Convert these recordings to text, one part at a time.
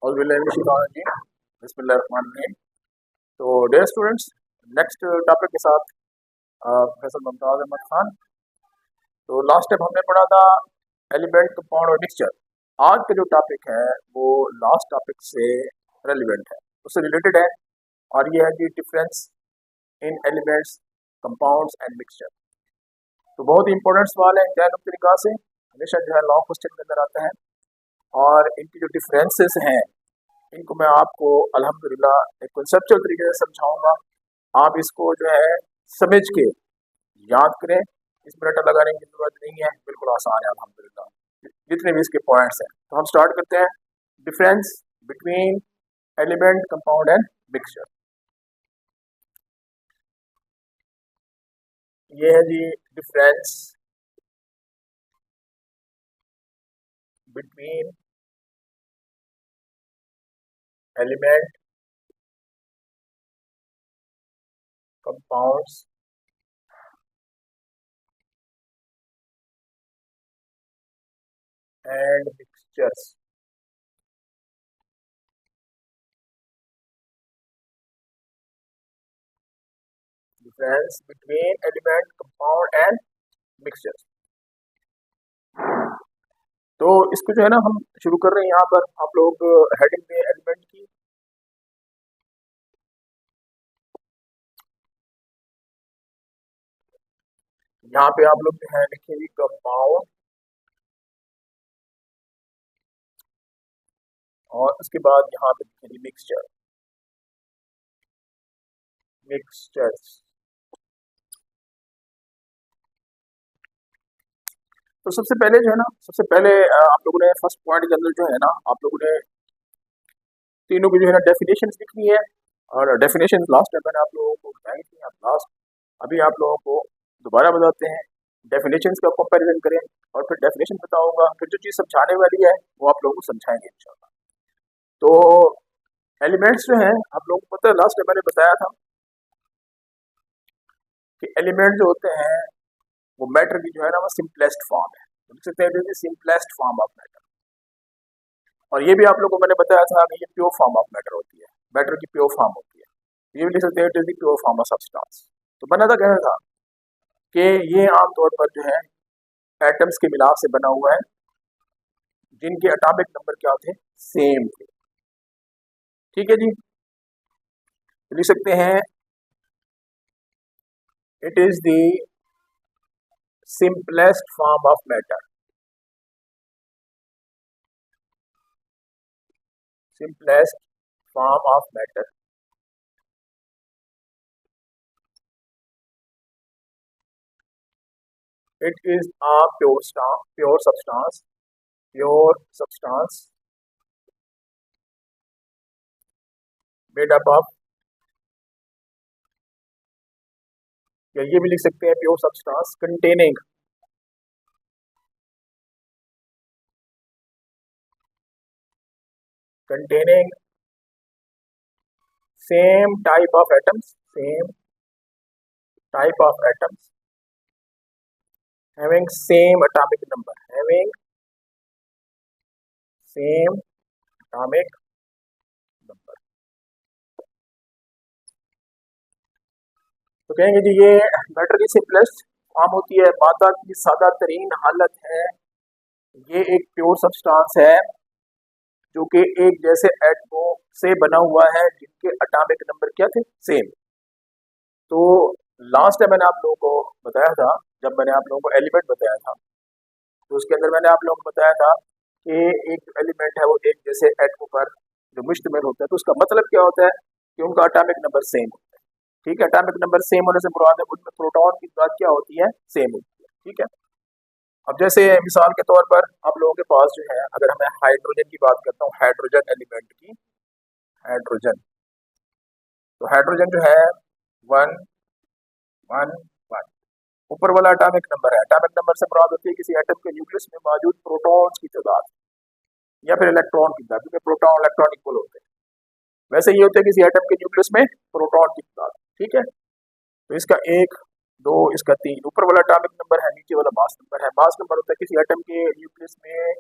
बिस्मिल्लाहिर्रहमानिर्रहीम। तो dear students, next topic के साथ प्रोफेसर मुमताज़ अहमद खान। तो लास्ट टाइम हमने पढ़ा था एलिमेंट, कंपाउंड और मिक्सचर। आज का जो टॉपिक है वो लास्ट टॉपिक से रेलिवेंट है, उससे रिलेटेड है, और ये है कि difference in elements, compounds and mixture. तो बहुत ही इंपॉर्टेंट सवाल है, इंतहाई तरीका से हमेशा जो है लॉन्ग क्वेश्चन के अंदर आता है, और इनकी जो डिफरेंसेस हैं इनको मैं आपको अल्हम्दुलिल्लाह एक कंसेप्चुअल तरीके से समझाऊंगा। आप इसको जो है समझ के याद करें, इसमें रटा लगाने की जरूरत नहीं है, बिल्कुल आसान है अल्हम्दुलिल्लाह जितने भी इसके पॉइंट्स हैं। तो हम स्टार्ट करते हैं। Difference between element, compound and mixture. ये है जी difference between element, compounds and mixtures. Difference between element, compound and mixtures. तो इसको जो है ना हम शुरू कर रहे हैं। यहाँ पर आप लोग हेडिंग में एलिमेंट की यहाँ पे आप लोग जो है लिखेंगे कंपाउंड, और उसके बाद यहाँ पे लिखेंगे मिक्सचर, मिक्सचर्स। तो सबसे पहले जो है ना, सबसे पहले आप लोगों ने फर्स्ट पॉइंट के अंदर जो है ना, आप लोगों ने तीनों की जो है ना डेफिनेशन लिखनी है। और डेफिनेशन लास्ट टाइम मैंने आप लोगों को बताई थी, आप लास्ट अभी आप लोगों को दोबारा बताते हैं। डेफिनेशंस का कंपैरिजन करें, और फिर डेफिनेशन बताऊंगा, फिर जो चीज़ समझाने वाली है वो आप लोगों को समझाएंगे इंशाल्लाह। तो एलिमेंट्स जो हैं, आप लोगों को पता है लास्ट टाइम मैंने बताया था कि एलिमेंट जो होते हैं वो मैटर की जो है ना वो सिंपलेस्ट फॉर्म है, लिख सकते हैं सिंपलेस्ट फॉर्म ऑफ मैटर। और ये भी आप लोगों को मैंने बताया था कि ये प्योर फॉर्म ऑफ मैटर होती है, मैटर की प्योर फॉर्म होती है। ये भी लिख सकते हैं it is the pure form of substance. तो बना था कहना था कि ये आमतौर पर जो है एटम्स के मिलाप से बना हुआ है, जिनके एटॉमिक नंबर क्या थे, सेम थे। ठीक है जी, लिख सकते हैं it is the simplest form of matter, simplest form of matter. It is a pure substance made up of, या ये भी लिख सकते हैं pure substance containing same type of atoms, having same atomic number, तो कहेंगे जी ये मैटर की सिंपलेस्ट फॉर्म होती है, मादा की सादा तरीन हालत है। ये एक प्योर सब्सटेंस है जो कि एक जैसे एटमों से बना हुआ है, जिनके एटॉमिक नंबर क्या थे, सेम। तो लास्ट टाइम मैंने आप लोगों को बताया था, जब मैंने आप लोगों को एलिमेंट बताया था, तो उसके अंदर मैंने आप लोगों को बताया था कि एक जो एलिमेंट है वो एक जैसे एटमों पर जो मुश्तमिल होता है। तो उसका मतलब क्या होता है कि उनका एटॉमिक नंबर सेम होता है। ठीक है, एटॉमिक नंबर सेम होने से मुराद है उनमें प्रोटॉन की तादाद क्या होती है, सेम होती है। ठीक है, अब जैसे मिसाल के तौर पर आप लोगों के पास जो है, अगर मैं हाइड्रोजन की बात करता हूँ, हाइड्रोजन एलिमेंट की, हाइड्रोजन, तो हाइड्रोजन जो है 1 1 1 ऊपर वाला एटॉमिक नंबर है। एटॉमिक नंबर से मुराद होती है किसी एटम के न्यूक्लियस में मौजूद प्रोटॉन्स की तादाद या फिर इलेक्ट्रॉन की तादाद, क्योंकि प्रोटॉन इलेक्ट्रॉन इक्वल होते हैं। वैसे ये होता है किसी एटम के न्यूक्लियस में प्रोटॉन की तादाद। ठीक है, तो इसका 1 2 इसका 3, ऊपर वाला एटॉमिक नंबर है, नीचे वाला मास नंबर है। मास नंबर होता है किसी एटम के न्यूक्लियस में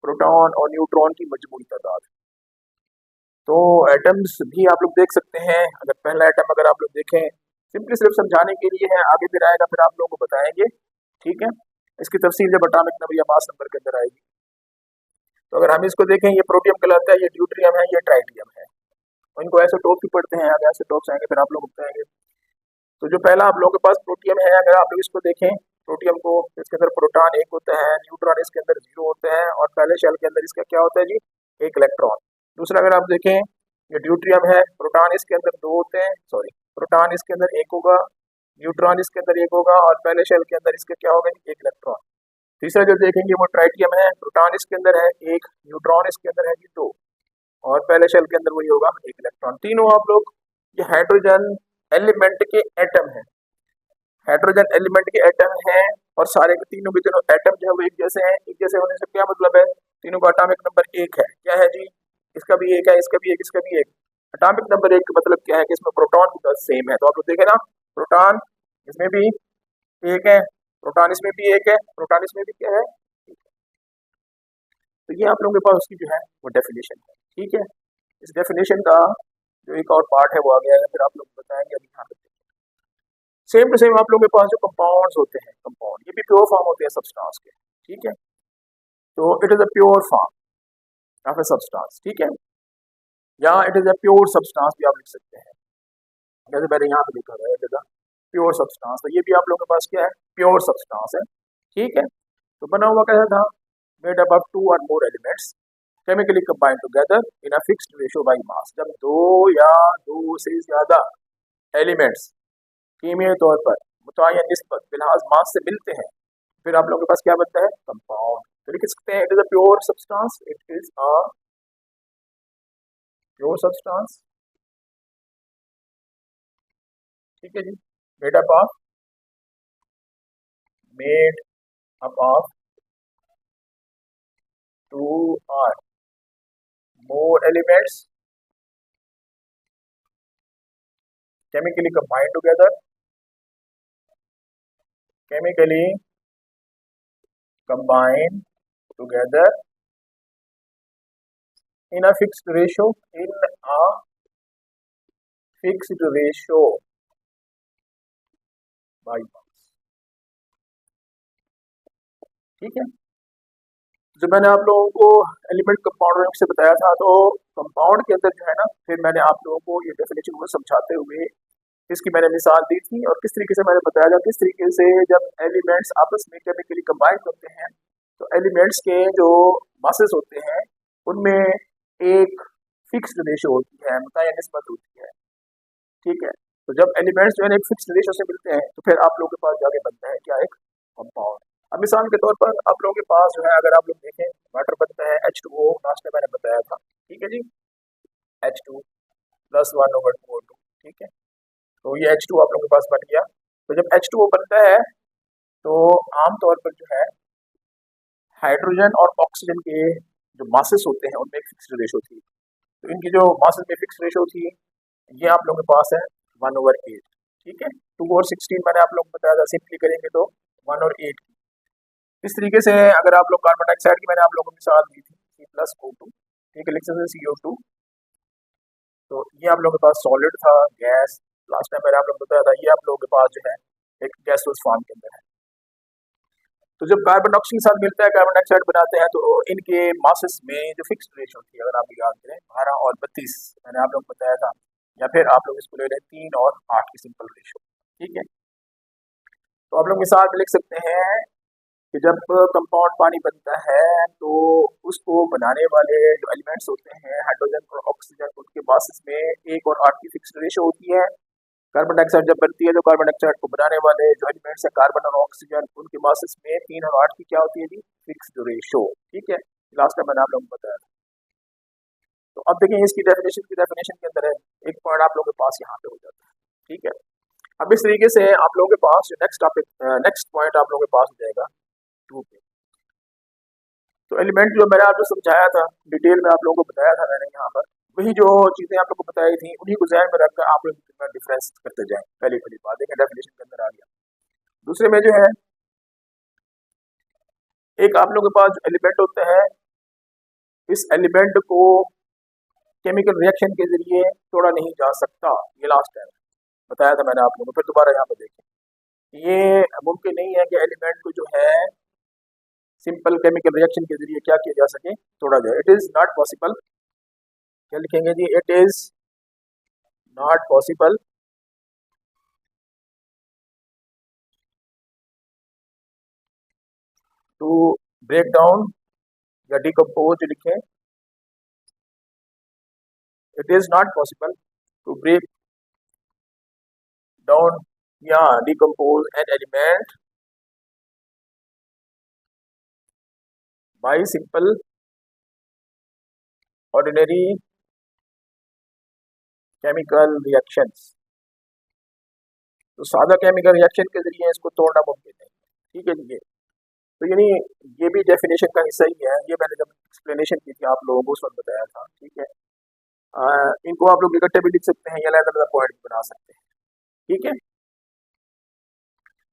प्रोटॉन और न्यूट्रॉन की मजमूई तादाद। तो एटम्स भी आप लोग देख सकते हैं। अगर पहला एटम अगर आप लोग देखें, सिंपली सिर्फ समझाने के लिए है, आगे फिर आएगा फिर आप लोगों को बताएंगे, ठीक है। इसकी तफसील जब एटॉमिक नंबर या मास नंबर के अंदर आएगी। तो अगर हम इसको देखें, ये प्रोटियम कहलाता है, ये ड्यूट्रियम है, ये ट्राइटियम है। और इनको आइसोटोप भी पढ़ते हैं, आगे आइसोटोप्स आएंगे फिर आप लोग बताएंगे। तो जो पहला आप लोगों के पास प्रोटियम है, अगर आप लोग इसको देखें, प्रोटियम को, इसके अंदर प्रोटॉन एक होता है, न्यूट्रॉन इसके अंदर 0 होते हैं, और पहले शेल के अंदर इसका क्या होता है जी, एक इलेक्ट्रॉन। दूसरा अगर आप देखें, ये ड्यूट्रियम है, प्रोटॉन इसके अंदर 2 होते हैं, सॉरी, प्रोटॉन इसके अंदर 1 होगा, न्यूट्रॉन इसके अंदर 1 होगा, और पहले शेल के अंदर इसका क्या होगा, 1 इलेक्ट्रॉन। तीसरा जो देखेंगे वो ट्राइटियम है, प्रोटॉन इसके अंदर है 1, न्यूट्रॉन इसके अंदर है 2, और पहले शेल के अंदर वही होगा 1 इलेक्ट्रॉन। तीनों आप लोग ये हाइड्रोजन एलिमेंट के एटम है, हाइड्रोजन एलिमेंट के एटम हैं, और सारे के तीनों एटम जो है वो एक जैसे हैं। एक जैसे होने से क्या मतलब है, तीनों का एटॉमिक नंबर 1 है। क्या है जी, इसका भी 1 है, इसका भी 1, इसका भी 1। एटॉमिक नंबर 1 का मतलब क्या है कि इसमें प्रोटॉन भी सेम है। तो आप लोग देखें ना, प्रोटॉन इसमें भी 1 है, प्रोटॉन इसमें भी 1 है, प्रोटॉन इसमें भी क्या है। तो ये आप लोगों के पास उसकी जो है वो डेफिनेशन है, ठीक है। इस डेफिनेशन का जो एक और पार्ट है वो आ गया है, फिर आप लोग बताएंगे। अभी यहाँ पे सेम टू सेम आप लोगों के पास जो कंपाउंड्स होते हैं, कंपाउंड ये भी प्योर फॉर्म होते हैं सब्सटेंस के, ठीक है। तो it is a pure form of a substance, ठीक है, या it is a pure substance भी आप लिख सकते हैं, जैसे मैंने यहाँ पे लिखा है it is a pure substance. तो ये भी आप लोगों के पास क्या है, प्योर सब्सटेंस है, ठीक है। तो बना हुआ कैसा था, मेड अप ऑफ 2 और more elements chemically combined together in a fixed ratio by mass. जब 2 या 2 से ज्यादा एलिमेंट्स कीमियाई तौर पर मुतय्यन निस्बत बिलहाज मास से मिलते हैं, फिर आप लोगों के पास क्या बनता है, कंपाउंड। तो लिख सकते हैं it is a pure substance, it is a pure substance, ठीक है जी। Made up of, made up of 2 और more elements chemically combined together, chemically combined together in a fixed ratio, in a fixed ratio by mass, ठीक है। जो मैंने आप लोगों को एलिमेंट कंपाउंड से बताया था, तो कंपाउंड के अंदर जो है ना, फिर मैंने आप लोगों को ये डेफिनेशन को समझाते हुए इसकी मैंने मिसाल दी थी, और किस तरीके से मैंने बताया था, किस तरीके से जब एलिमेंट्स आपस में केमिकली कंबाइन होते हैं, तो एलिमेंट्स के जो मासेस होते हैं उनमें एक फिक्स्ड रेशियो होती है, मुतय्यन निस्बत होती है, ठीक है। तो जब एलिमेंट्स जो है एक फिक्स्ड रेशियो से मिलते हैं, तो फिर आप लोगों के पास जाके बनता है क्या, एक कंपाउंड। अब मिसाल के तौर पर आप लोगों के पास जो है, अगर आप लोग देखें, वाटर बनता है H2O, लास्ट में मैंने बताया था, ठीक है जी, H2 प्लस 1/2O2, ठीक है। तो ये H2 आप लोगों के पास बन गया। तो जब H2O बनता है, तो आमतौर पर जो है हाइड्रोजन और ऑक्सीजन के जो मासेस होते हैं उनमें एक फिक्स्ड रेशियो थी। तो इनकी जो मासेस में फिक्स्ड रेशियो थी, ये आप लोगों के पास है 1/8, ठीक है। 2/16 मैंने आप लोगों को बताया था, सिंपली करेंगे तो 1/8 की। इस तरीके से अगर आप लोग कार्बन डाइऑक्साइड की मैंने आप लोगों को मिसाल दी थी, C+O2, ठीक है, लिख सकते हैं CO2। तो ये आप लोगों के पास सॉलिड था, गैस, लास्ट टाइम मैंने आप लोगों को बताया था, ये आप लोगों के पास जो है एक गैसोस फॉर्म के अंदर है। तो जब कार्बन डाइऑक्साइड के साथ मिलता है, कार्बन डाइऑक्साइड बनाते हैं, तो इनके मासेस में जो फिक्स्ड रेशियो थी, अगर आप याद करें, 12 और 32 मैंने आप लोगों को बताया था, या फिर आप लोग इसको ले लें 3 और 8 की सिंपल रेशियो, ठीक है। तो आप लोग मिसाल में लिख सकते हैं कि जब कंपाउंड पानी बनता है, तो उसको बनाने वाले जो एलिमेंट्स होते हैं, हाइड्रोजन और ऑक्सीजन, उनके मासेस में 1 और 8 की फिक्स्ड रेशियो होती है। कार्बन डाइऑक्साइड जब बनती है, तो कार्बन डाइऑक्साइड को बनाने वाले जो एलिमेंट्स हैं, कार्बन और ऑक्सीजन, उनके मासेस में 3 और 8 की क्या होती है जी, फिक्स्ड रेशियो, ठीक है। लास्ट टाइम मैंने आप लोगों को बताया था। तो अब देखिए इसकी डेफिनेशन के अंदर है, एक पॉइंट आप लोगों के पास यहाँ पे हो जाता है, ठीक है। अब इस तरीके से आप लोगों के पास जो नेक्स्ट टॉपिक, नेक्स्ट पॉइंट आप लोगों के पास हो जाएगा 2 पे। तो एलिमेंट जो मैंने आपको समझाया था, डिटेल में आप लोगों को बताया था मैंने यहाँ पर, वही जो चीजें आप लोगों को बताई थी, उन्हीं को ध्यान में रखकर आप लोग डिफरेंस करते जाएं। पहली बात देखें, डेफिनेशन के अंदर आ गया। दूसरे में जो है, एक आप लोगों के पास एलिमेंट होता है, इस एलिमेंट को केमिकल रिएक्शन के जरिए तोड़ा नहीं जा सकता। ये लास्ट टाइम बताया था मैंने आप लोगों को, फिर दोबारा यहाँ पर देखें। ये मुमकिन नहीं है कि एलिमेंट को जो है सिंपल केमिकल रिएक्शन के जरिए क्या किया जा सके, तोड़ा जाए। It is not possible. क्या लिखेंगे जी? It is not possible to break down या डिकम्पोज लिखें। It is not possible to break down या decompose an element by simple ordinary chemical reactions. तो सादा केमिकल रिएक्शन के जरिए इसको तोड़ना मुमकिन नहीं है। ठीक है जी। तो यानी ये भी डेफिनेशन का हिस्सा ही है। ये मैंने जब एक्सप्लेनेशन की थी आप लोगों को उस वक्त बताया था। ठीक है। इनको आप लोग इकट्ठे भी लिख सकते हैं या अलग-अलग पॉइंट भी बना सकते हैं। ठीक है।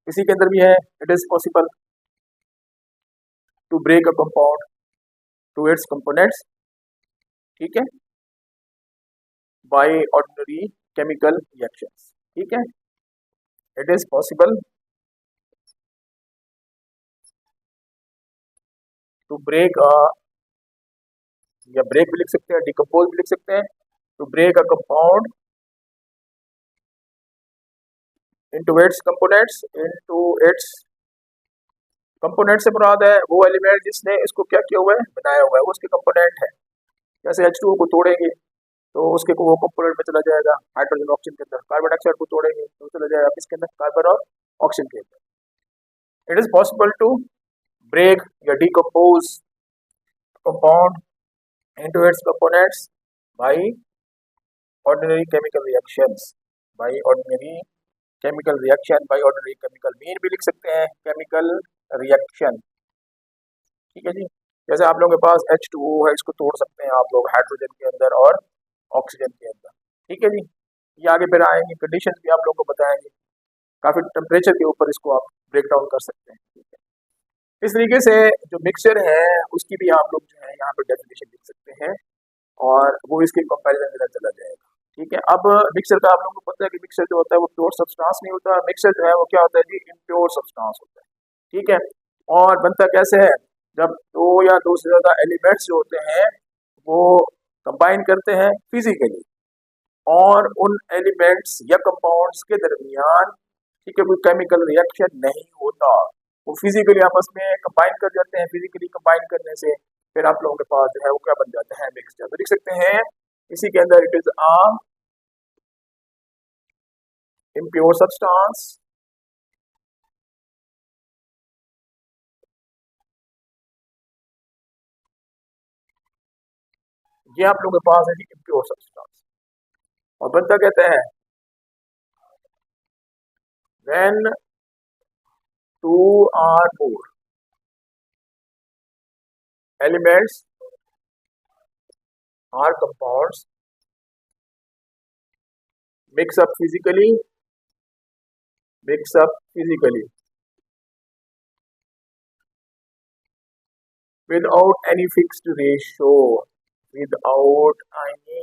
इसी के अंदर भी है, it is possible to break a compound to its components. ठीक है, बाय ऑर्डिनरी केमिकल रिएक्शंस। ठीक है, it is possible to break या ब्रेक भी लिख सकते हैं, डिकम्पोज भी लिख सकते हैं। To break a compound into its component से मुराद है वो एलिमेंट जिसने इसको क्या किया हुआ है, बनाया हुआ है, वो उसके कंपोनेंट है। जैसे H2O को तोड़ेंगे तो उसके को वो कंपोनेंट में चला जाएगा हाइड्रोजन ऑक्सीजन के अंदर। कार्बन डाइऑक्साइड को तोड़ेंगे तो चला जाएगा किसके अंदर, कार्बन और ऑक्सीजन के अंदर। It is possible to break या decompose compound into its components by ordinary chemical reactions. By ordinary chemical reaction, by ordinary chemical mean भी लिख सकते हैं, केमिकल रिएक्शन। ठीक है जी। जैसे आप लोगों के पास H2O है, इसको तोड़ सकते हैं आप लोग हाइड्रोजन के अंदर और ऑक्सीजन के अंदर। ठीक है जी। ये आगे फिर आएंगे, कंडीशन भी आप लोगों को बताएंगे। काफ़ी टेम्परेचर के ऊपर इसको आप ब्रेक डाउन कर सकते हैं। ठीक है। इस तरीके से जो मिक्सचर है उसकी भी आप लोग जो है यहाँ पर डेफिनेशन लिख सकते हैं और वो इसके कंपैरिजन में चला जाएगा। ठीक है। अब मिक्सचर का आप लोगों को पता है कि मिक्सचर जो होता है वो प्योर सब्सटेंस नहीं होता। मिक्सचर जो है वो क्या होता है जी, इम्प्योर सब्सटेंस होता है। ठीक है। और बनता कैसे है, जब दो या दो से ज़्यादा एलिमेंट्स जो होते हैं वो कंबाइन करते हैं फिजिकली और उन एलिमेंट्स या कंपाउंड्स के दरमियान, ठीक है, कोई केमिकल रिएक्शन नहीं होता, वो फिजिकली आपस में कंबाइन कर जाते हैं। फिजिकली कंबाइन करने से फिर आप लोगों के पास जो है वो क्या बन जाता है, मिक्सचर। तो लिख सकते हैं इसी के अंदर, it is a impure substance ये आप लोगों के पास है जी इम्प्योर सब्सटेंस। और बनता कहते हैं when two are more elements are compounds mix up physically without any fixed ratio, without any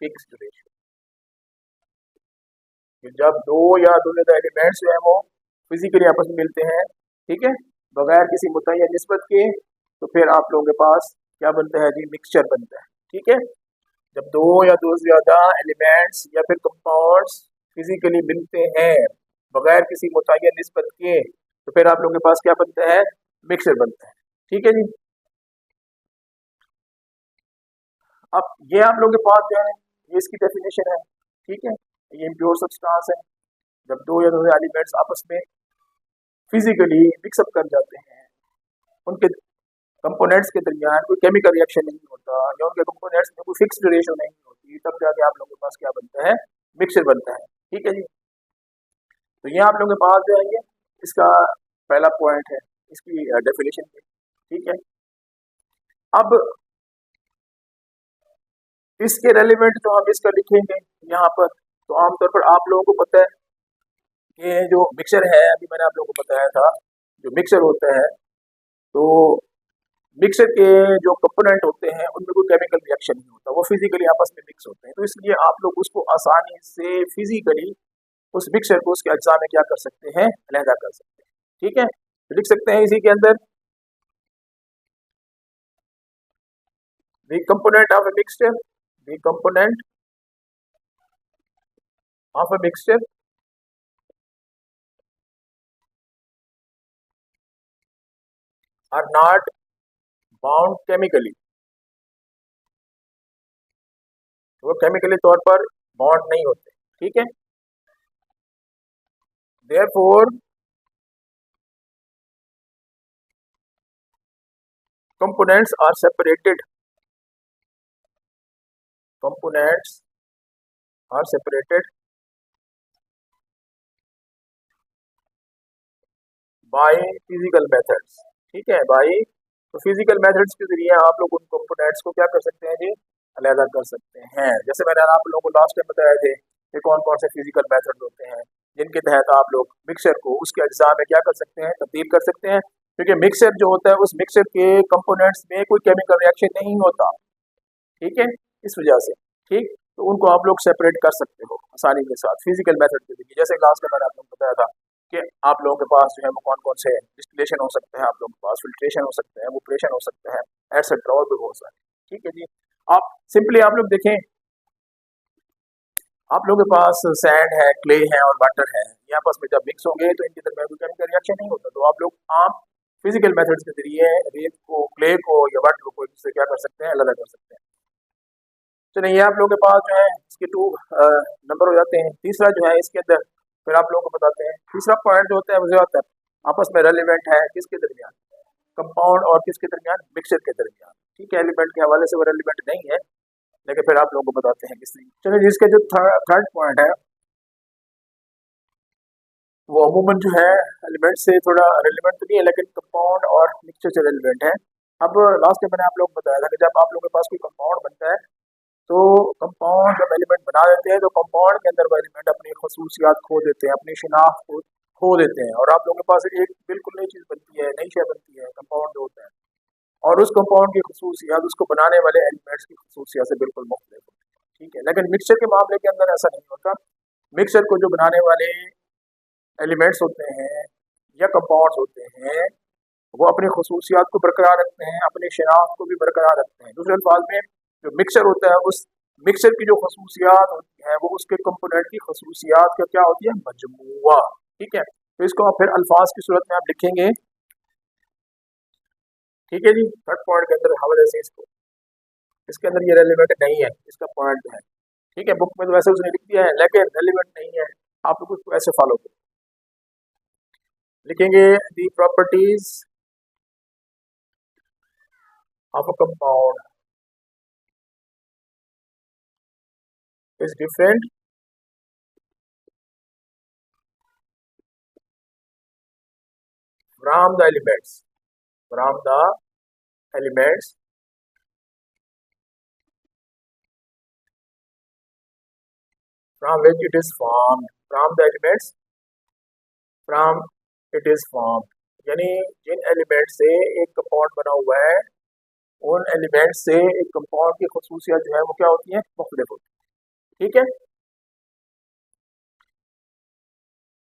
fixed ratio। जब दो या दो से ज्यादा एलिमेंट्स जो है वो फिजिकली आपस में मिलते हैं, ठीक है, बगैर किसी मुतय्यन निस्बत के, तो फिर आप लोगों के पास क्या बनता है जी, मिक्सचर बनता है। ठीक है। जब दो या दो से ज्यादा एलिमेंट्स या फिर कंपाउंड्स फिजिकली मिलते हैं बगैर किसी मुतय्यन निस्बत के, तो फिर आप लोगों के पास क्या बनता है, मिक्सचर बनता है। ठीक है जी। अब ये आप लोगों के पास जो है ये इसकी डेफिनेशन है। ठीक है। ये इम्प्योर सब्सटेंस है जब दो या दो एलिमेंट्स आपस में फिजिकली मिक्सअप कर जाते हैं, उनके कंपोनेंट्स के दरमियान कोई केमिकल रिएक्शन नहीं होता या उनके कंपोनेंट्स में कोई फिक्स्ड रेशो नहीं होती, तब जाके आप लोगों के पास क्या बनता है, मिक्सचर बनता है। ठीक है जी। तो ये आप लोगों के पास जो है ये इसका पहला पॉइंट है, इसकी डेफिनेशन की। ठीक है। अब इसके रेलिवेंट जो हम इसका लिखेंगे यहाँ पर, तो आमतौर पर आप लोगों को पता है कि जो मिक्सचर है, अभी मैंने आप लोगों को बताया था, जो मिक्सचर होता है तो मिक्सर के जो कंपोनेंट होते हैं उनमें कोई केमिकल रिएक्शन नहीं होता, वो फिजिकली आपस में मिक्स होते हैं, तो इसलिए आप लोग उसको आसानी से फिजिकली उस मिक्सर को उसके अज्जा में क्या कर सकते हैं, अलहदा कर सकते हैं। ठीक है, तो लिख सकते हैं इसी के अंदर the component of a mixture, the component of a mixture are not bound chemically, वो केमिकली तौर पर बॉन्ड नहीं होते। ठीक है, therefore components are separated, components are separated by physical methods। ठीक है, by तो फिजिकल मेथड्स के जरिए आप लोग उन कंपोनेंट्स को क्या कर सकते हैं जी, अलहदा कर सकते हैं। जैसे मैंने आप लोगों को लास्ट टाइम बताया थे कि कौन कौन से फिजिकल मेथड होते हैं जिनके तहत आप लोग मिक्सर को उसके अज्जा में क्या कर सकते हैं, तब्दील कर सकते हैं, क्योंकि मिक्सर जो होता है उस मिक्सर के कंपोनेंट्स में कोई केमिकल रिएक्शन नहीं होता। ठीक है, इस वजह से ठीक, तो उनको आप लोग सेपरेट कर सकते हो आसानी के साथ फिजिकल मेथड के जरिए। जैसे लास्ट टाइम मैंने आप लोगों को बताया था कि आप लोगों के पास जो है वो कौन कौन से डिस्टिलेशन हो सकते हैं, आप लोगों के पास फिल्ट्रेशन हो सकते हैं, ऑपरेशन हो सकते हैं, एटसेट्रा और भी बहुत सारे। ठीक है जी, आप सिंपली आप लोग देखें, आप लोगों के पास सैंड है, क्ले है और वाटर है, ये आपस में जब मिक्स होंगे तो इनके दरमियान कोई केमिकल रिएक्शन नहीं होता, तो आप लोग आम फिजिकल मेथड्स के जरिए रेत को, क्ले को या वाटर को इससे क्या कर सकते हैं, अलग कर सकते हैं। चलिए ये आप लोगों के पास जो है इसके टू नंबर हो जाते हैं। तीसरा जो है इसके अंदर फिर आप लोगों को बताते हैं, तीसरा पॉइंट जो होता है वो ज़्यादातर आपस में रेलिवेंट है किसके दरमियान, कंपाउंड और किसके दरमियान, मिक्सचर के दरमियान। ठीक है, एलिमेंट के हवाले से वो रेलिवेंट नहीं है, लेकिन फिर आप लोगों को बताते हैं किस तरीके। चलिए जिसके जो थर्ड पॉइंट है वो अमूमन जो है एलिमेंट से थोड़ा रेलिवेंट तो नहीं है, लेकिन कंपाउंड और मिक्सचर से रेलिवेंट है। अब लास्ट में मैंने आप लोगों को बताया था कि जब आप लोगों के पास कोई कंपाउंड बनता है तो कंपाउंड जब एलिमेंट बना देते हैं तो कंपाउंड के अंदर वो एलिमेंट अपनी खसूसियात खो देते हैं, अपनी शिनाख्त को खो देते हैं, और आप लोगों के पास एक बिल्कुल नई चीज़ बनती है, नई शय बनती है, कंपाउंड जो होता है, और उस कंपाउंड की खसूसियात उसको बनाने वाले एलिमेंट्स की खसूसियात से बिल्कुल मुख्तलिफ होती है। ठीक है, लेकिन मिक्सचर के मामले के अंदर ऐसा नहीं होता। मिक्सचर को जो बनाने वाले एलिमेंट्स होते हैं या कंपाउंड्स होते हैं वो अपनी खसूसियात को बरकरार रखते हैं, अपनी शनाख्त को भी बरकरार रखते हैं। दूसरे अल्फाज में जो मिक्सचर होता है उस मिक्सचर की जो खसूसियात होती हैं वो उसके कंपोनेंट की खसूसियात का क्या होती है, मजमुआ। ठीक है, तो इसको आप फिर अल्फाज की सूरत में आप लिखेंगे। ठीक है जी, थर्ड पॉइंट के अंदर हवाले से इसको, इसके अंदर ये रेलिवेंट नहीं है, इसका पॉइंट जो है। ठीक है, बुक में तो वैसे उसने लिख दिया है लेकिन रेलिवेंट नहीं है, आप लोग उसको ऐसे फॉलो करें। लिखेंगे the properties of a compound is different from the elements, from the elements from which it is formed, from the elements from it is formed, यानी जिन एलिमेंट से एक कंपाउंड बना हुआ है उन एलिमेंट से एक कंपाउंड की खसूसियात जो है वो क्या होती है, मुख्तलिफ होती है। ठीक है,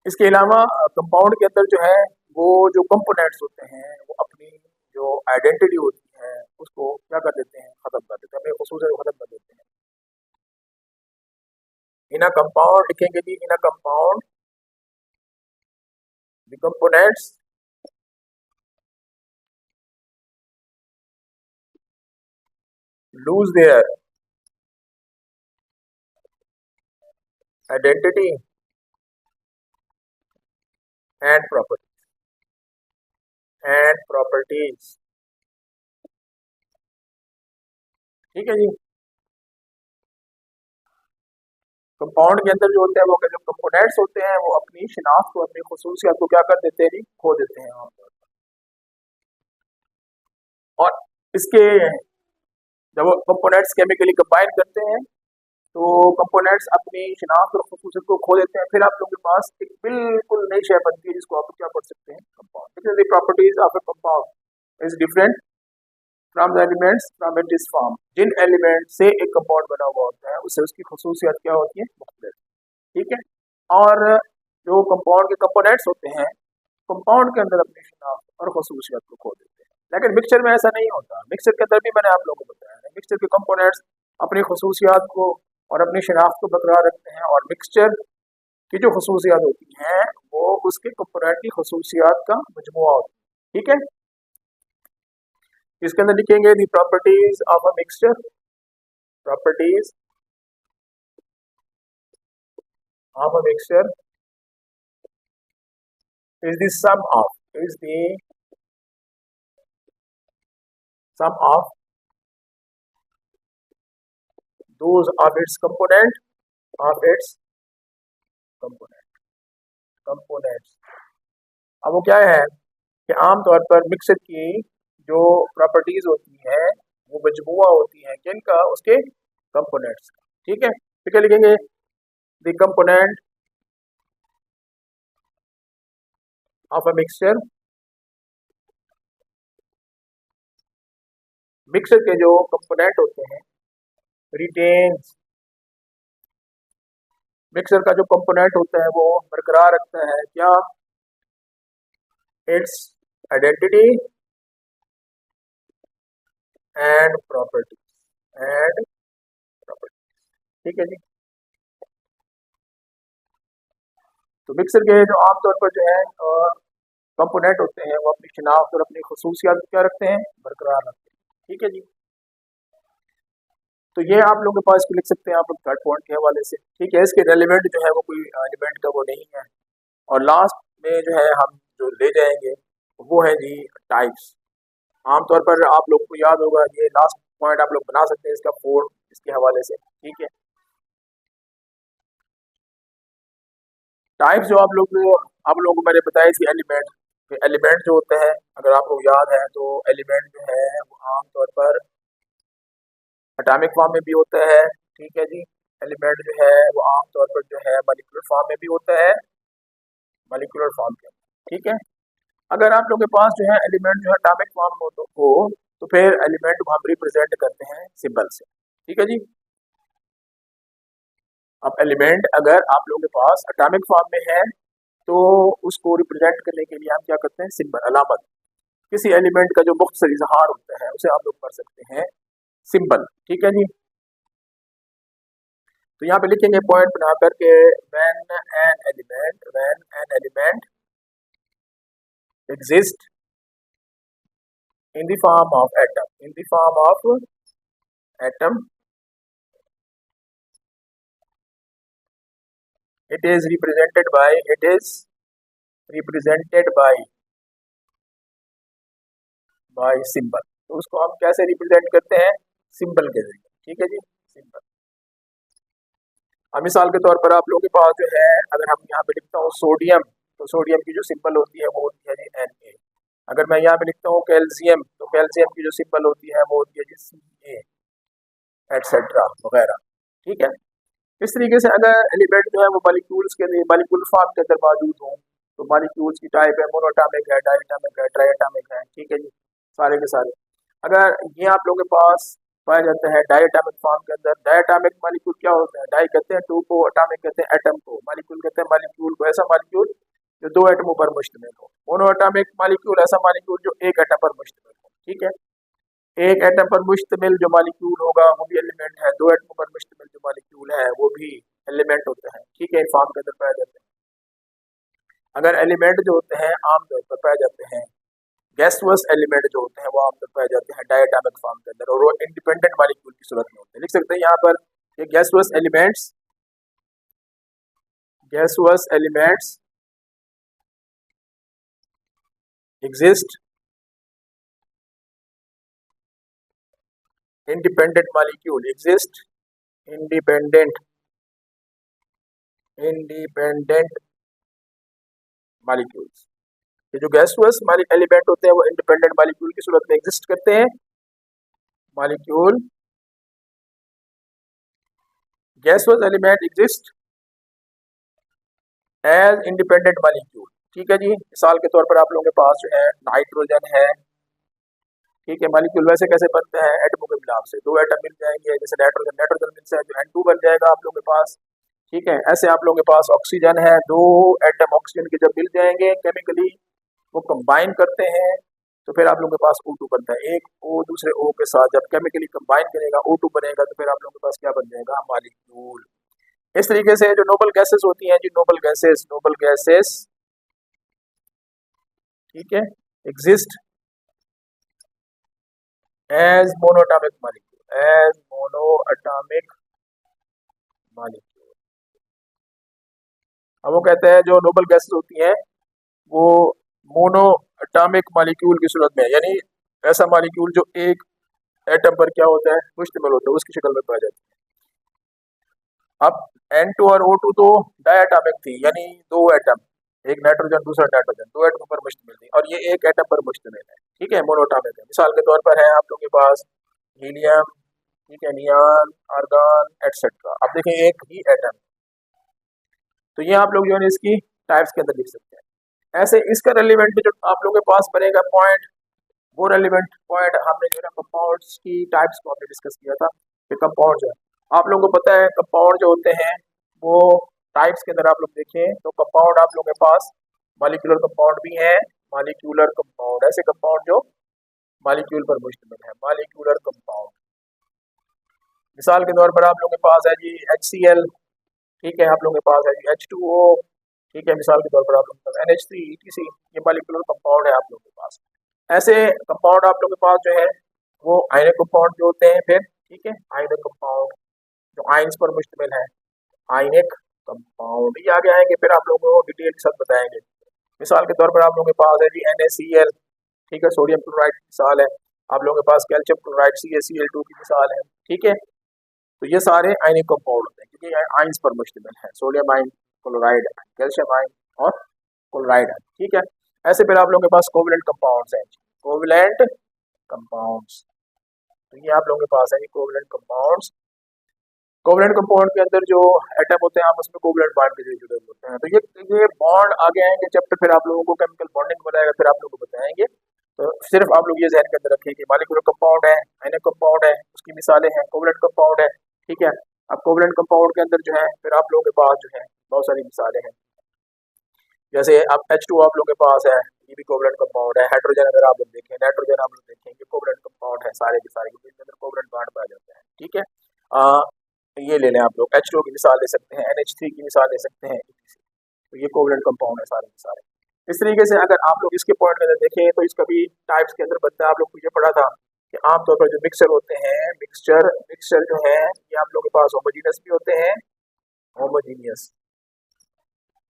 इसके अलावा कंपाउंड के अंदर जो है वो जो कंपोनेंट्स होते हैं वो अपनी जो आइडेंटिटी होती है उसको क्या कर देते हैं, ख़त्म कर देते हैं, अपनी खसूसियत को ख़त्म कर देते हैं। इन अ कंपाउंड लिखेंगे जी, in a compound the components lose their identity and properties। ठीक है जी, कंपाउंड के अंदर जो होते हैं वो जो कंपोनेंट्स होते हैं वो अपनी शिनाख्त को, अपनी खसूसियत को क्या कर देते हैं जी, खो देते हैं आमतौर पर। और इसके जब वो कंपोनेंट्स केमिकली कंबाइन करते हैं तो कंपोनेंट्स अपनी शिनाख्त और खसूसियत को खो देते हैं, फिर आप लोगों के पास एक बिल्कुल नई शय बनती है जिसको आप क्या पढ़ सकते हैं, compound. Properties of a compound is different from the elements from it is form, जिन एलिमेंट से एक कंपाउंड बना हुआ होता है उससे उसकी खसूसियात क्या होती है, मुख्तलिफ। ठीक है। और जो कंपाउंड के कंपोनेंट्स होते हैं, कंपाउंड के अंदर अपनी शनाख्त और खसूसियात को खो देते हैं, लेकिन मिक्सचर में ऐसा नहीं होता। मिक्सचर के अंदर भी मैंने आप लोगों को बताया है, मिक्सचर के कंपोनेंट्स अपनी खसूसियात को और अपनी शनाख्त को बरकरार रखते हैं, और मिक्सचर की जो खसूसियात होती हैं वो उसके कंपोनेंट की खसूसियात का मजमुआ होता है। ठीक है। इसके अंदर लिखेंगे the properties of a mixture, properties of a mixture is the sum of those of its components। अब वो क्या है कि आमतौर पर मिक्सर की जो प्रॉपर्टीज होती हैं वो मजमुआ होती हैं किनका, उसके कंपोनेंट्स का। ठीक है। तो क्या लिखेंगे, the component of a mixture, mixer के जो कंपोनेंट होते हैं, रिटेन्स, मिक्सर का जो कंपोनेंट होता है वो बरकरार रखता है क्या, इट्स आइडेंटिटी एंड प्रॉपर्टीज। ठीक है जी। तो मिक्सर के जो आमतौर पर जो है कंपोनेंट होते हैं वो अपनी शिनाख्त और अपनी खसूसियात क्या रखते हैं, बरकरार रखते हैं। ठीक है जी। तो ये आप लोगों के पास लिख सकते हैं आप लोग थर्ड पॉइंट के हवाले से। ठीक है। इसके रेलिवेंट जो है वो कोई एलिमेंट का वो नहीं है। और लास्ट में जो है हम जो ले जाएंगे वो है जी टाइप्स। आमतौर पर आप लोग को याद होगा, ये लास्ट पॉइंट आप लोग बना सकते हैं इसका 4 इसके हवाले से। ठीक है। टाइप्स जो आप लोगों को मैंने बताया थी एलिमेंट जो होते हैं, अगर आपको याद है तो एलिमेंट जो है वो आमतौर पर एटॉमिक फॉर्म में भी होता है। ठीक है जी। एलिमेंट जो है वो आमतौर पर जो है मॉलिक्यूलर फॉर्म में भी होता है, मॉलिक्यूलर फॉर्म के। ठीक है। अगर आप लोगों के पास जो है एलिमेंट जो है एटॉमिक फॉर्म तो फिर एलिमेंट को हम रिप्रेजेंट करते हैं सिंबल से। ठीक है जी। अब एलिमेंट अगर आप लोगों के पास एटॉमिक फॉर्म में है तो उसको रिप्रेजेंट करने के लिए हम क्या करते हैं, सिंबल, अलामत। किसी एलिमेंट का जो मुख्तसर इजहार होता है उसे आप लोग कर सकते हैं सिंबल। ठीक है जी। तो यहाँ पे लिखेंगे पॉइंट बना करके, when an element exist in the form of atom, it is represented by symbol। तो उसको हम कैसे रिप्रेजेंट करते हैं, सिंबल के जरिए। ठीक है जी, सिंबल। अब मिसाल के तौर पर आप लोगों के पास जो है, अगर हम यहाँ पे लिखता हूँ सोडियम, तो सोडियम की जो सिंबल होती है वो होती है जी Na। अगर मैं यहाँ पे लिखता हूँ कैल्शियम, तो कैल्शियम की जो सिंबल होती है वो होती है जी Ca, एटसेट्रा वगैरह। ठीक है। इस तरीके से अगर एलिमेंट जो है वो मॉलिक्यूल्स के लिए मॉलिक्यूल फॉर्म के अंदर मौजूद हो, तो मॉलिक्यूल्स की टाइप है मोनोएटॉमिक है, डायटॉमिक है, ट्राइएटॉमिक है। ठीक है जी, सारे के सारे। अगर ये आप लोगों के पास पाया जाता है डायटॉमिक फॉर्म के अंदर, डायटॉमिक मॉलिक्यूल क्या होता है, डाई कहते हैं 2 को, एटॉमिक कहते हैं एटम को, मॉलिक्यूल कहते हैं मॉलिक्यूल को, ऐसा मॉलिक्यूल जो 2 एटमों पर मुश्तमिल हो। मोनोएटॉमिक मॉलिक्यूल ऐसा मॉलिक्यूल जो 1 एटम पर मुश्तमिल हो। ठीक है। एक एटम पर मुश्तमिल जो मॉलिक्यूल होगा वो भी एलिमेंट है, 2 एटम पर मुश्तमिल जो मॉलिक्यूल है वो भी एलिमेंट होते हैं। ठीक है, फॉर्म के अंदर पाए जाते हैं। अगर एलिमेंट जो होते हैं आमतौर पर पाए जाते हैं, गैसुअस एलिमेंट जो होते हैं वो आमतौर पर पाए जाते हैं डायटॉमिक फॉर्म के अंदर, और वो इंडिपेंडेंट मॉलिक्यूल की सूरत में होते हैं। लिख सकते हैं यहाँ पर ये gaseous elements exist independent molecule exist independent molecules। ये जो गैसुअस एलिमेंट होते हैं वो इंडिपेंडेंट मॉलिक्यूल की सूरत में एग्जिस्ट करते हैं। Molecule gaseous element exist as independent molecule. ठीक है जी। मिसाल के तौर पर आप लोगों के पास जो है नाइट्रोजन है, ठीक है, मॉलिक्यूल वैसे कैसे बनता है, एटमों के मिलाप से। दो एटम मिल जाएंगे, जैसे नाइट्रोजन नाइट्रोजन मिलता है जो N2 बन जाएगा आप लोगों के पास। ठीक है, ऐसे आप लोगों के पास ऑक्सीजन है, दो एटम ऑक्सीजन के जब मिल जाएंगे केमिकली, वो कंबाइन करते हैं, तो फिर आप लोगों के पास O2 बनता है। एक O दूसरे O के साथ जब केमिकली कंबाइन करेगा O2 बनेगा, तो फिर आप लोगों के पास क्या बन जाएगा, मॉलिक्यूल। इस तरीके से जो नोबल गैसेस होती हैं जी, नोबल गैसेस ठीक है, exist as monoatomic molecule, as monoatomic molecule. अब वो कहते हैं जो नोबल गैसेस होती हैं वो मोनोएटॉमिक मॉलिक्यूल की सूरत में, यानी ऐसा मॉलिक्यूल जो एक एटम पर क्या होता है, मुश्तमिल होता है, उसकी शक्ल में पाया जाता है। अब N2 और O2 तो डायटॉमिक थी, यानी दो एटम, एक नाइट्रोजन दूसरा नाइट्रोजन, दो एटम पर मुश्तमिल थी, और ये एक एटम पर मुश्तमिल है। ठीक है, मोनोएटॉमिक है। मिसाल के तौर पर है आप लोगों के पास हीलियम, ठीक है, नियॉन, आर्गन एटसेट्रा। अब देखें एक ही एटम, तो ये आप लोग जो है इसकी टाइप्स के अंदर लिख सकते हैं। ऐसे इसका रेलिवेंट जो आप लोगों के पास बनेगा पॉइंट, वो रेलिवेंट पॉइंट हमने जो है कंपाउंड्स की टाइप्स को हमने डिस्कस किया था कि कंपाउंड जो है, आप लोगों को पता है कंपाउंड जो होते हैं वो टाइप्स के अंदर आप लोग देखें तो कंपाउंड आप लोगों के पास मॉलिक्यूलर कंपाउंड भी है, मॉलिक्यूलर कंपाउंड, ऐसे कंपाउंड जो मॉलिक्यूल पर मुश्तमिल है, मॉलिक्यूलर कंपाउंड। मिसाल के तौर पर आप लोगों के पास है जी HCl, ठीक है, आप लोगों के पास है जी H2O, ठीक है, मिसाल के तौर पर आप लोगों के पास NH3 ETC, ये मॉलिक्यूलर कंपाउंड है आप लोगों के पास। ऐसे कंपाउंड आप लोगों के पास जो है वो आयनिक कंपाउंड जो होते हैं, फिर ठीक है, आयनिक कंपाउंड जो आयंस पर मुश्तमिल है, आयनिक कंपाउंड, ये आगे आएंगे, फिर आप लोगों को डिटेल के साथ बताएंगे। मिसाल के तौर पर आप लोगों के पास है जी NaCl, ठीक है, सोडियम क्लोराइड की मिसाल है। आप लोगों के पास कैल्शियम क्लोराइड CaCl2 की मिसाल है। ठीक है, तो ये सारे आयनिक कंपाउंड होते हैं क्योंकि ये आयंस पर मुश्तमिल है, sodium ion, chloride, calcium ion और क्लोराइड है। ठीक है, ऐसे फिर आप लोगों के पास कोवलेंट कंपाउंड्स हैं, कोवलेंट कंपाउंड्स, तो ये आप लोगों के पास है कोवलेंट कंपाउंड्स। कोवलेंट कंपाउंड के अंदर जो एटम होते हैं आप उसमें कोवलेंट बॉन्ड के लिए जुड़े होते हैं, तो ये बॉन्ड आगे आएंगे चैप्टर, फिर आप लोगों को केमिकल बॉन्डिंग बताएगा, फिर आप लोगों को बताएंगे। तो सिर्फ आप लोग ये ध्यान के अंदर रखिए कि मॉलिक्यूलर कंपाउंड है, आयनिक कंपाउंड है, उसकी मिसालें हैं, कोवलेंट कंपाउंड है। ठीक है, अब कोवलेंट कंपाउंड के अंदर जो है फिर आप लोगों के पास जो है बहुत सारी मिसालें हैं, जैसे अब H2 आप लोगों के पास है, ये भी कोवलेंट कंपाउंड है। हाइड्रोजन अगर आप लोग देखें, नाइट्रोजन आप लोग देखें, ये कोवलेंट कंपाउंड है सारे के सारे, क्योंकि इसके अंदर कोवलेंट बॉन्ड पाया जाता है। ठीक है, ये ले लें आप लोग, H2 की मिसाल ले सकते हैं, NH3 की मिसाल ले सकते हैं, तो ये कोवलेंट कंपाउंड है सारे के सारे। इस तरीके से अगर आप लोग इसके पॉइंट के अंदर देखें तो इसका भी टाइप्स के अंदर बनता है। आप लोग को ये पढ़ा था कि आमतौर पर जो मिक्सचर होते हैं, मिक्सचर जो है ये आप लोगों के पास होमोजीनियस भी होते हैं, होमोजीनियस,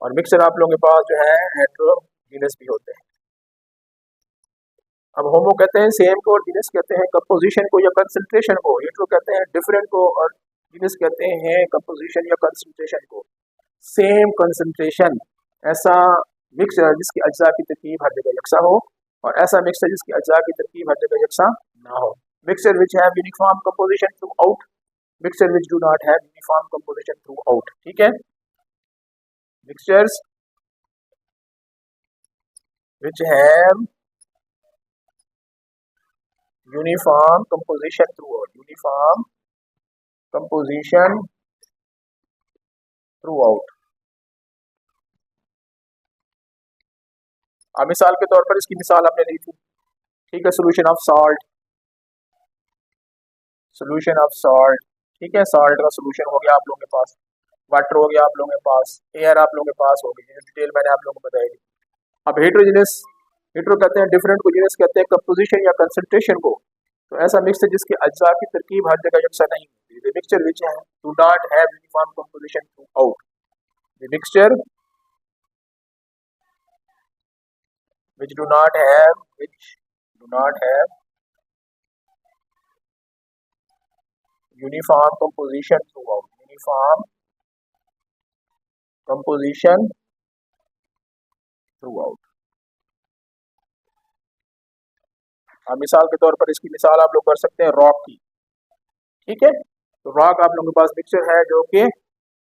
और मिक्सचर आप लोगों के पास जो है हेट्रोजीनियस भी होते हैं। अब होमो कहते हैं सेम को, और जीनियस कहते हैं कंपोजिशन को या कंसंट्रेशन को, हेट्रो कहते हैं डिफरेंट को, और जीनियस कहते हैं कंपोजिशन या कंसंट्रेशन को। सेम कंसंट्रेशन, ऐसा मिक्सचर जिसकी अज्जा की तरकीब हर जगह यकसा हो, और ऐसा मिक्सचर जिसकी अज्जा की तरकीब हर जगह यकसा ना हो। Mixture which have uniform composition through out, mixture which do not have uniform composition through out. ठीक है, mixtures which have uniform composition through out, uniform composition through out. अब मिसाल के तौर पर इसकी मिसाल हमने ली थी, ठीक है, solution of salt, solution of salt, ठीक है, सॉल्ट का सोल्यूशन हो गया आप लोगों के पास, वाटर हो गया आप लोगों के पास, एयर आप लोगों के पास हो गई, डिटेल मैंने आप लोगों को बताई थी। अब हेट्रोजीनियस, हेट्रो कहते हैं डिफरेंट को, जीनियस कहते हैं कंपोजिशन या कंसंट्रेशन को। तो ऐसा मिक्सचर जिसके अज्जा की तरकीब हर जगह यकसा नहीं होती, द मिक्सचर विच है do not have uniform composition through out, the mixture which do not have uniform composition throughout, uniform composition throughout। अब मिसाल के तौर पर इसकी मिसाल आप लोग कर सकते हैं रॉक की। ठीक है, तो रॉक आप लोगों के पास मिक्सचर है जो कि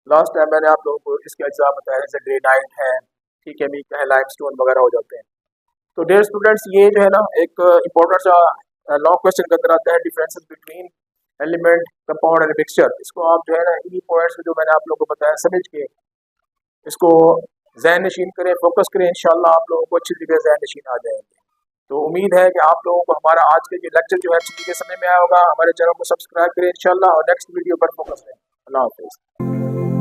लास्ट टाइम मैंने आप लोगों को इसके अज्जा बताया, जैसे ग्रेनाइट है, ठीक है, मीका है, लाइमस्टोन वगैरह हो जाते हैं। तो डियर स्टूडेंट्स, ये जो है ना एक इम्पोर्टेंट सा लॉन्ग क्वेश्चन के अंदर आता है differences between element, compound and mixture. इसको आप जो है ना इन्हीं पॉइंट्स जो मैंने आप लोगों को बताया समझ के इसको ज़हन नशीन करें, फोकस करें, इंशाल्लाह आप लोगों को अच्छी तरीके से ज़हन नशीन आ जाएंगे। तो उम्मीद है कि आप लोगों को हमारा आज का ये लेक्चर जो है अच्छी तरीके से समझ में आया होगा। हमारे चैनल को सब्सक्राइब करें इंशाल्लाह और नेक्स्ट वीडियो पर फोकस करें। अल्लाह हाफिज़।